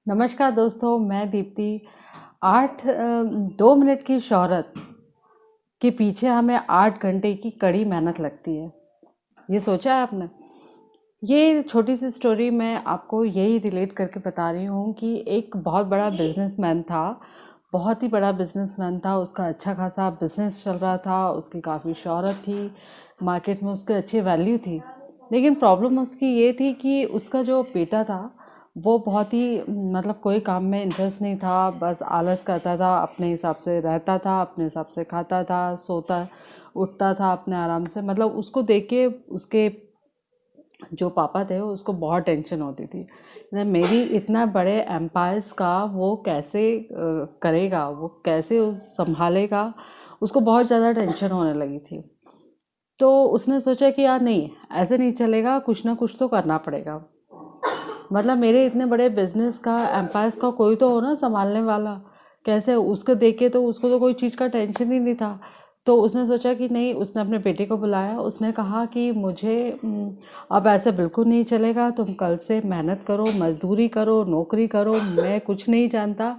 नमस्कार दोस्तों, मैं दीप्ति। 2 मिनट की शोहरत के पीछे हमें 8 घंटे की कड़ी मेहनत लगती है। ये सोचा है आपने? ये छोटी सी स्टोरी मैं आपको यही रिलेट करके बता रही हूँ कि एक बहुत बड़ा बिजनेसमैन था। बहुत ही बड़ा बिजनेसमैन था। उसका अच्छा खासा बिजनेस चल रहा था, उसकी काफ़ी शोहरत थी, मार्केट में उसकी अच्छी वैल्यू थी। लेकिन प्रॉब्लम उसकी ये थी कि उसका जो बेटा था वो बहुत ही मतलब कोई काम में इंटरेस्ट नहीं था, बस आलस करता था, अपने हिसाब से रहता था, अपने हिसाब से खाता था, सोता उठता था अपने आराम से। मतलब उसको देख के उसके जो पापा थे उसको बहुत टेंशन होती थी। मेरी इतना बड़े एम्पायर्स का वो कैसे करेगा, वो कैसे संभालेगा। उसको बहुत ज़्यादा टेंशन होने लगी थी। तो उसने सोचा कि यार नहीं, ऐसे नहीं चलेगा, कुछ ना कुछ तो करना पड़ेगा। मतलब मेरे इतने बड़े बिजनेस का एम्पायर्स का कोई तो हो ना संभालने वाला। कैसे उसको देख के तो उसको तो कोई चीज़ का टेंशन ही नहीं था। तो उसने सोचा कि नहीं, उसने अपने बेटे को बुलाया। उसने कहा कि मुझे अब ऐसे बिल्कुल नहीं चलेगा, तुम कल से मेहनत करो, मजदूरी करो, नौकरी करो, मैं कुछ नहीं जानता।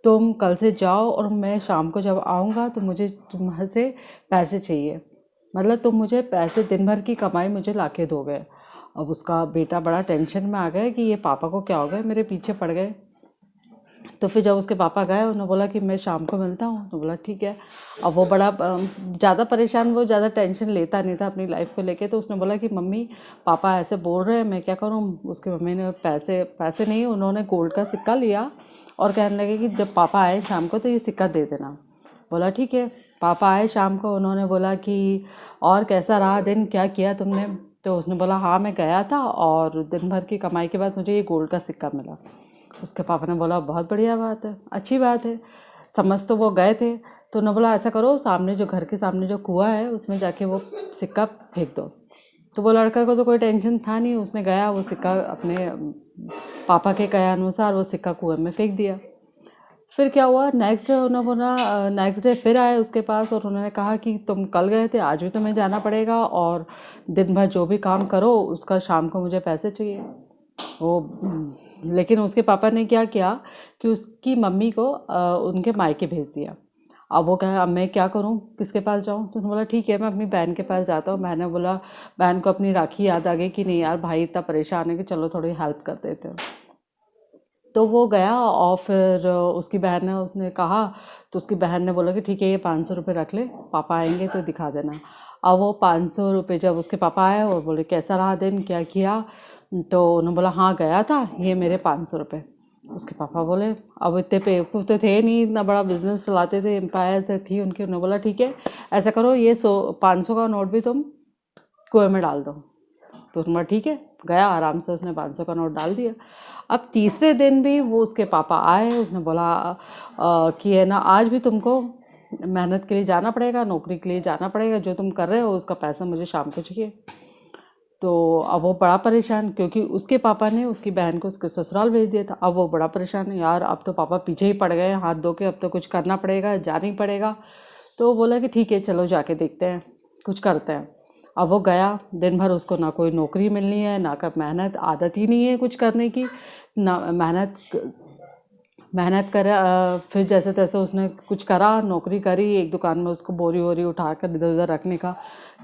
तुम कल से जाओ और मैं शाम को जब आऊँगा तो मुझे तुम्हारे से पैसे चाहिए। मतलब तुम मुझे पैसे, दिन भर की कमाई मुझे ला के दोगे। अब उसका बेटा बड़ा टेंशन में आ गया कि ये पापा को क्या हो गया, मेरे पीछे पड़ गए। तो फिर जब उसके पापा गए, उन्होंने बोला कि मैं शाम को मिलता हूँ, तो बोला ठीक है। अब वो बड़ा ज़्यादा परेशान, वो ज़्यादा टेंशन लेता नहीं था अपनी लाइफ को लेके। तो उसने बोला कि मम्मी पापा ऐसे बोल रहे हैं, मैं क्या करूँ। उसकी मम्मी ने पैसे पैसे नहीं, उन्होंने गोल्ड का सिक्का लिया और कहने लगे कि जब पापा आए शाम को तो ये सिक्का दे देना। बोला ठीक है। पापा आए शाम को, उन्होंने बोला कि और कैसा रहा दिन, क्या किया तुमने। तो उसने बोला हाँ मैं गया था और दिन भर की कमाई के बाद मुझे ये गोल्ड का सिक्का मिला। उसके पापा ने बोला बहुत बढ़िया बात है, अच्छी बात है। समझ तो वो गए थे। तो उन्होंने बोला ऐसा करो, सामने जो घर के सामने जो कुआं है उसमें जाके वो सिक्का फेंक दो। तो वो लड़का को तो कोई टेंशन था नहीं, उसने गया वो सिक्का अपने पापा के कहे अनुसार वो सिक्का कुएं में फेंक दिया। फिर क्या हुआ, नेक्स्ट डे उन्होंने बोला, नेक्स्ट डे फिर आए उसके पास और उन्होंने कहा कि तुम कल गए थे, आज भी तुम्हें जाना पड़ेगा और दिन भर जो भी काम करो उसका शाम को मुझे पैसे चाहिए। वो लेकिन उसके पापा ने क्या किया कि उसकी मम्मी को उनके मायके भेज दिया। अब वो कहे अब मैं क्या करूं, किसके पास जाऊं। तो उसने बोला ठीक है मैं अपनी बहन के पास जाता हूं। मैंने बोला, बहन को अपनी राखी याद आ गई कि नहीं यार भाई इतना परेशान है कि चलो थोड़ी हेल्प कर देते हैं। तो वो गया और फिर उसकी बहन ने उसने कहा, तो उसकी बहन ने बोला कि ठीक है ये 500 रुपये रख ले, पापा आएंगे तो दिखा देना। अब वो 500 रुपये जब उसके पापा आए और बोले कैसा रहा दिन, क्या किया। तो उन्होंने बोला हाँ गया था, ये मेरे 500 रुपये। उसके पापा बोले, अब इतने बेवकूफ़ तो थे नहीं, इतना बड़ा बिजनेस चलाते थे, एम्पायर से थी उनकी। उन्होंने बोला ठीक है ऐसा करो, ये 500 का नोट भी तुम कुएं में डाल दो। तो उन्होंने ठीक है, गया आराम से उसने 500 का नोट डाल दिया। अब तीसरे दिन भी वो उसके पापा आए, उसने बोला कि है ना आज भी तुमको मेहनत के लिए जाना पड़ेगा, नौकरी के लिए जाना पड़ेगा, जो तुम कर रहे हो उसका पैसा मुझे शाम को चाहिए। तो अब वो बड़ा परेशान, क्योंकि उसके पापा ने उसकी बहन को उसके ससुराल भेज दिया था। अब वो बड़ा परेशान है, यार अब तो पापा पीछे ही पड़ गए हैं हाथ धो के, अब तो कुछ करना पड़ेगा, जाना ही पड़ेगा। तो वो बोला कि ठीक है चलो जाके देखते हैं, कुछ करते हैं। अब वो गया, दिन भर उसको ना कोई नौकरी मिलनी है, ना का मेहनत, आदत ही नहीं है कुछ करने की, ना मेहनत मेहनत कर। फिर जैसे तैसे उसने कुछ करा, नौकरी करी, एक दुकान में उसको बोरी वोरी उठा कर इधर उधर रखने का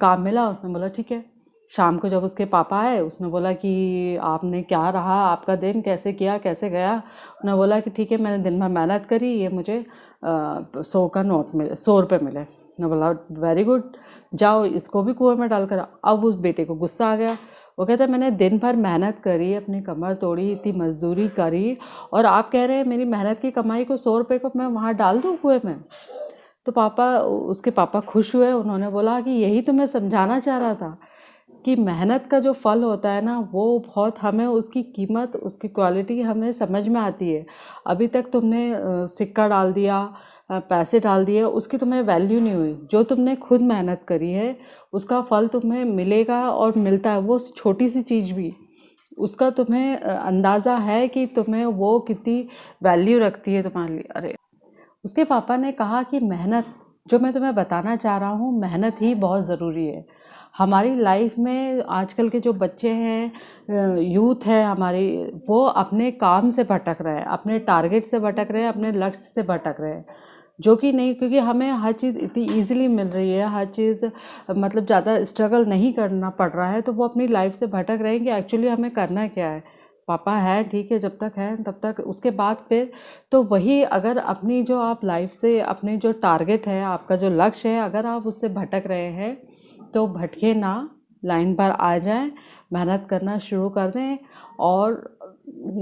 काम मिला। उसने बोला ठीक है। शाम को जब उसके पापा आए, उसने बोला कि आपने क्या रहा, आपका दिन कैसे किया, कैसे गया। उन्होंने बोला कि ठीक है मैंने दिन भर मेहनत करी, ये मुझे 100 का नोट मिले, 100 रुपये मिले। ने बोला वेरी गुड, जाओ इसको भी कुएं में डाल कर। अब उस बेटे को गुस्सा आ गया। वो कहता है मैंने दिन भर मेहनत करी, अपनी कमर तोड़ी, इतनी मजदूरी करी, और आप कह रहे हैं मेरी मेहनत की कमाई को 100 रुपये को मैं वहाँ डाल दूँ कुएं में। तो उसके पापा खुश हुए। उन्होंने बोला कि यही तो मैं समझाना चाह रहा था कि मेहनत का जो फल होता है ना, वो बहुत, हमें उसकी कीमत, उसकी क्वालिटी हमें समझ में आती है। अभी तक तुमने सिक्का डाल दिया, पैसे डाल दिए, उसकी तुम्हें वैल्यू नहीं हुई। जो तुमने खुद मेहनत करी है उसका फल तुम्हें मिलेगा, और मिलता है। वो छोटी सी चीज़ भी उसका तुम्हें अंदाज़ा है कि तुम्हें वो कितनी वैल्यू रखती है तुम्हारे लिए। अरे, उसके पापा ने कहा कि मेहनत, जो मैं तुम्हें बताना चाह रहा हूँ, मेहनत ही बहुत ज़रूरी है। हमारी लाइफ में आजकल के जो बच्चे हैं, यूथ है हमारी, वो अपने काम से भटक रहे हैं, अपने टारगेट से भटक रहे हैं, अपने लक्ष्य से भटक रहे हैं, जो कि नहीं, क्योंकि हमें हर चीज़ इतनी ईजिली मिल रही है, हर चीज़ मतलब ज़्यादा स्ट्रगल नहीं करना पड़ रहा है, तो वो अपनी लाइफ से भटक रहे हैं कि एक्चुअली हमें करना क्या है। पापा है ठीक है, जब तक है तब तक, उसके बाद फिर तो वही, अगर अपनी जो आप लाइफ से अपनी जो टारगेट है, आपका जो लक्ष्य है, अगर आप उससे भटक रहे हैं तो भटके ना, लाइन पर आ जाएं, मेहनत करना शुरू कर दें। और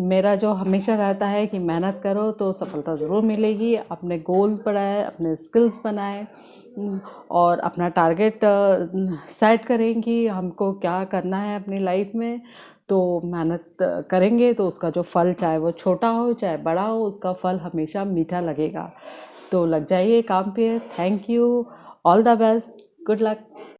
मेरा जो हमेशा रहता है कि मेहनत करो तो सफलता ज़रूर मिलेगी। अपने गोल बढ़ाएं, अपने स्किल्स बनाएं और अपना टारगेट सेट करें कि हमको क्या करना है अपनी लाइफ में। तो मेहनत करेंगे तो उसका जो फल, चाहे वो छोटा हो चाहे बड़ा हो, उसका फल हमेशा मीठा लगेगा। तो लग जाइए काम पे। Thank you, all the best, good luck.